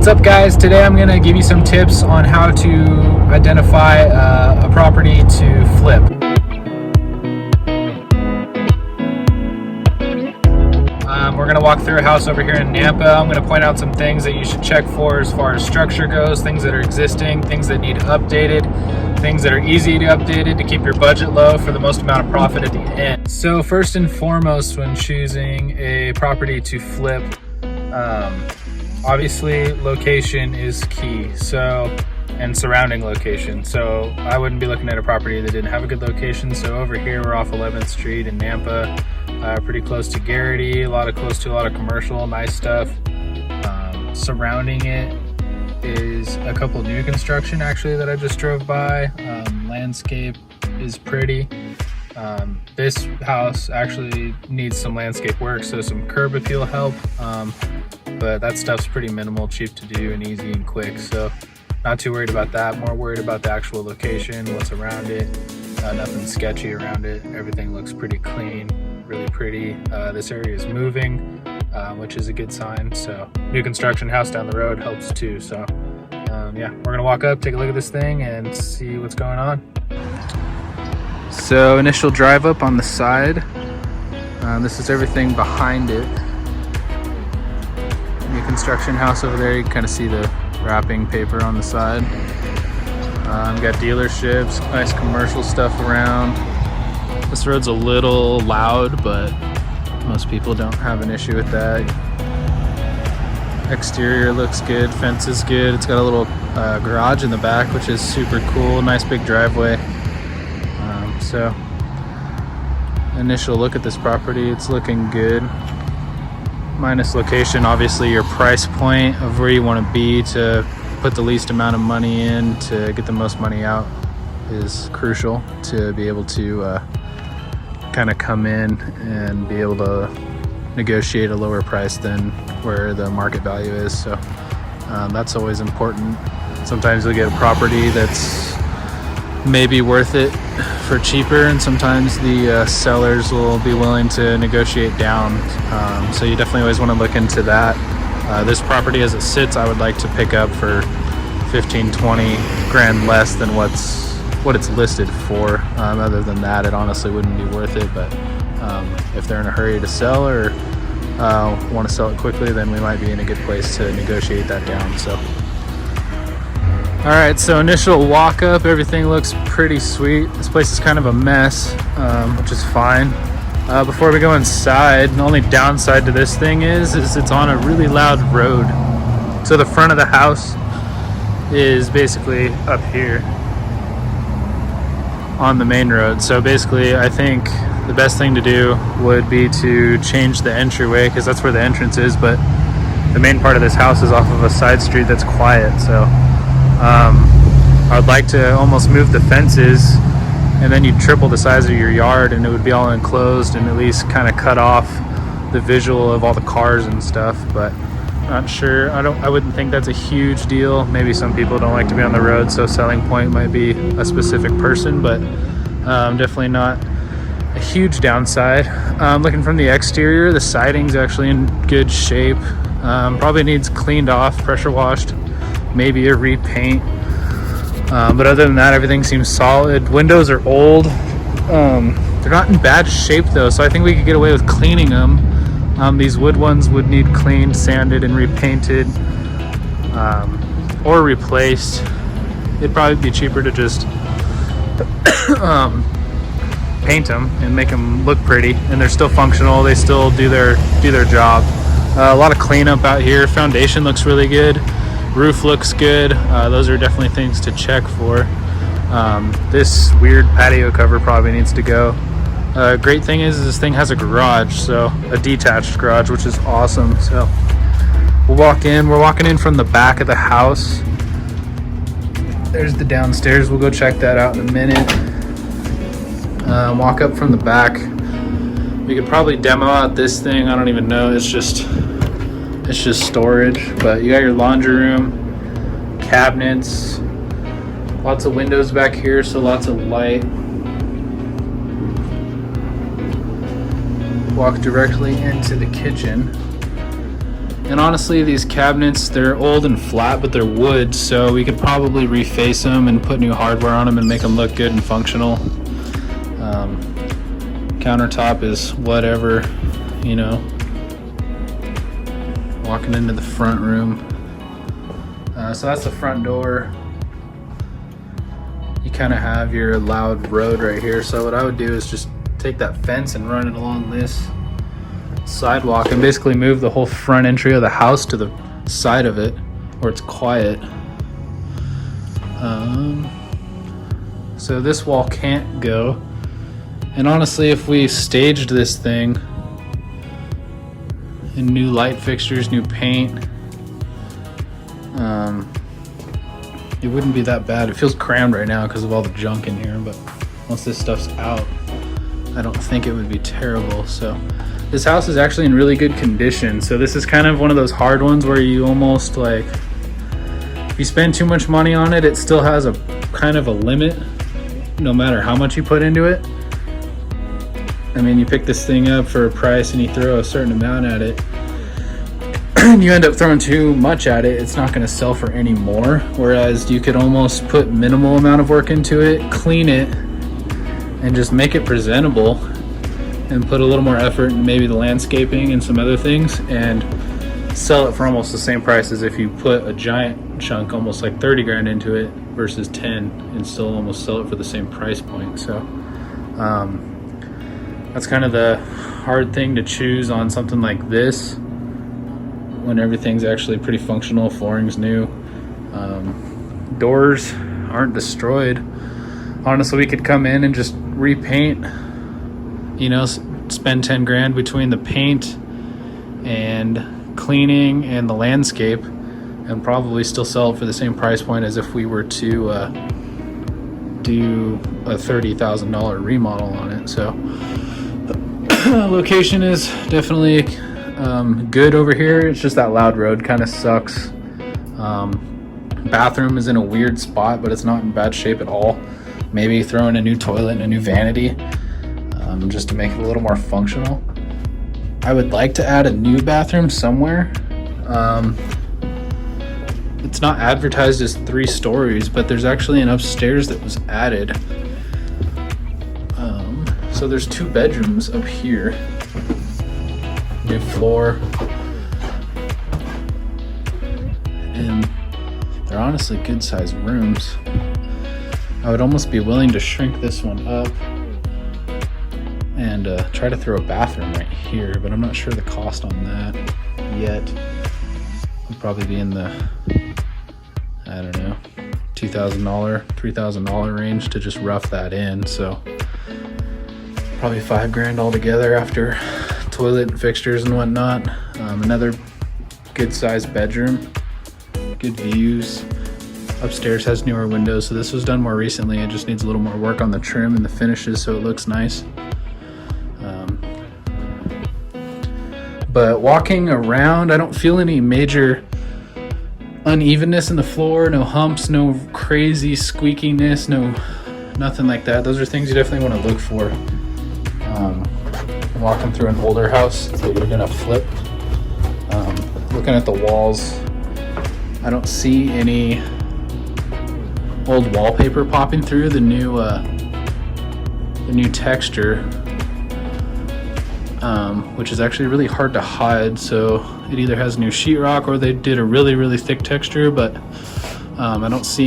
What's up, guys? Today I'm going to give you some tips on how to identify a property to flip. We're going to walk through a house over here in Nampa. I'm going to point out some things that you should check for as far as structure goes, things that are existing, things that need updated, things that are easy to update to keep your budget low for the most amount of profit at the end. So first and foremost, when choosing a property to flip, obviously location is key, and surrounding location. So I wouldn't be looking at a property that didn't have a good location. So over here we're off 11th Street in Nampa, pretty close to Garrity, close to a lot of commercial, nice stuff. Surrounding it is a couple new construction actually that I just drove by. Landscape is pretty. This house actually needs some landscape work, so some curb appeal help. But that stuff's pretty minimal, cheap to do, and easy and quick. So not too worried about that. More worried about the actual location, what's around it. Nothing sketchy around it. Everything looks pretty clean, really pretty. This area is moving, which is a good sign. So new construction house down the road helps too. So yeah, we're gonna walk up, take a look at this thing, and see what's going on. So initial drive up on the side. This is everything behind it. New construction house over there. You can kind of see the wrapping paper on the side. Got dealerships, nice commercial stuff around. This road's a little loud, but most people don't have an issue with that. Exterior looks good, fence is good. It's got a little garage in the back, which is super cool. Nice big driveway. So initial look at this property, it's looking good. Minus location, obviously your price point of where you want to be to put the least amount of money in to get the most money out is crucial to be able to kind of come in and be able to negotiate a lower price than where the market value is. So that's always important. Sometimes you'll get a property that's maybe worth it for cheaper, and sometimes the sellers will be willing to negotiate down. So you definitely always want to look into that. This property as it sits, I would like to pick up for 15-20 grand less than what it's listed for. Other than that, it honestly wouldn't be worth it. But if they're in a hurry to sell or want to sell it quickly, then we might be in a good place to negotiate that down. So all right, so initial walk up, everything looks pretty sweet. This place is kind of a mess, which is fine. Before we go inside, the only downside to this thing is it's on a really loud road. So the front of the house is basically up here on the main road. So basically, I think the best thing to do would be to change the entryway, because that's where the entrance is, but the main part of this house is off of a side street that's quiet. So I would like to almost move the fences, and then you'd triple the size of your yard and it would be all enclosed and at least kind of cut off the visual of all the cars and stuff. But not sure. I wouldn't think that's a huge deal. Maybe some people don't like to be on the road, so selling point might be a specific person, but definitely not a huge downside. Looking from the exterior, the siding's actually in good shape. Probably needs cleaned off, pressure washed, maybe a repaint. But other than that, everything seems solid. Windows are old. They're not in bad shape though, so I think we could get away with cleaning them. These wood ones would need cleaned, sanded, and repainted, or replaced. It'd probably be cheaper to just paint them and make them look pretty, and they're still functional. They still do their job. A lot of cleanup out here. Foundation looks really good. Roof looks good. Those are definitely things to check for. This weird patio cover probably needs to go. Great thing is this thing has a garage, so a detached garage, which is awesome. So we'll walk in. We're walking in from the back of the house. There's the downstairs. We'll go check that out in a minute. Walk up from the back. We could probably demo out this thing. I don't even know. It's just storage. But you got your laundry room, cabinets, lots of windows back here, so lots of light. Walk directly into the kitchen. And honestly, these cabinets, they're old and flat, but they're wood, so we could probably reface them and put new hardware on them and make them look good and functional. Countertop is whatever, you know. Walking into the front room. So that's the front door. You kind of have your loud road right here. So what I would do is just take that fence and run it along this sidewalk and basically move the whole front entry of the house to the side of it where it's quiet. So this wall can't go. And honestly, if we staged this thing in new light fixtures, new paint, it wouldn't be that bad. It feels crammed right now because of all the junk in here, but once this stuff's out, I don't think it would be terrible. So this house is actually in really good condition. So this is kind of one of those hard ones where you almost like, if you spend too much money on it, it still has a kind of a limit no matter how much you put into it. I mean, you pick this thing up for a price and you throw a certain amount at it, and you end up throwing too much at it, it's not going to sell for any more. Whereas you could almost put minimal amount of work into it, clean it, and just make it presentable, and put a little more effort in maybe the landscaping and some other things, and sell it for almost the same price as if you put a giant chunk, almost like 30 grand into it versus 10, and still almost sell it for the same price point. So that's kind of the hard thing to choose on something like this when everything's actually pretty functional. Flooring's new, doors aren't destroyed. Honestly, we could come in and just repaint, you know, spend 10 grand between the paint and cleaning and the landscape, and probably still sell it for the same price point as if we were to do a $30,000 remodel on it. So location is definitely good over here. It's just that loud road kind of sucks. Bathroom is in a weird spot, but it's not in bad shape at all. Maybe throw in a new toilet and a new vanity, just to make it a little more functional. I would like to add a new bathroom somewhere. It's not advertised as 3 stories, but there's actually an upstairs that was added. So there's 2 bedrooms up here. New floor. And they're honestly good sized rooms. I would almost be willing to shrink this one up and try to throw a bathroom right here, but I'm not sure the cost on that yet. Would probably be in the, I don't know, $2,000, $3,000 range to just rough that in. So probably 5 grand altogether after toilet and fixtures and whatnot. Another good sized bedroom, good views. Upstairs has newer windows, so this was done more recently. It just needs a little more work on the trim and the finishes so it looks nice. But walking around, I don't feel any major unevenness in the floor, no humps, no crazy squeakiness, nothing like that. Those are things you definitely want to look for. Walking through an older house that you're gonna flip. Looking at the walls, I don't see any old wallpaper popping through. The new texture, which is actually really hard to hide. So it either has new sheetrock or they did a really thick texture, but I don't see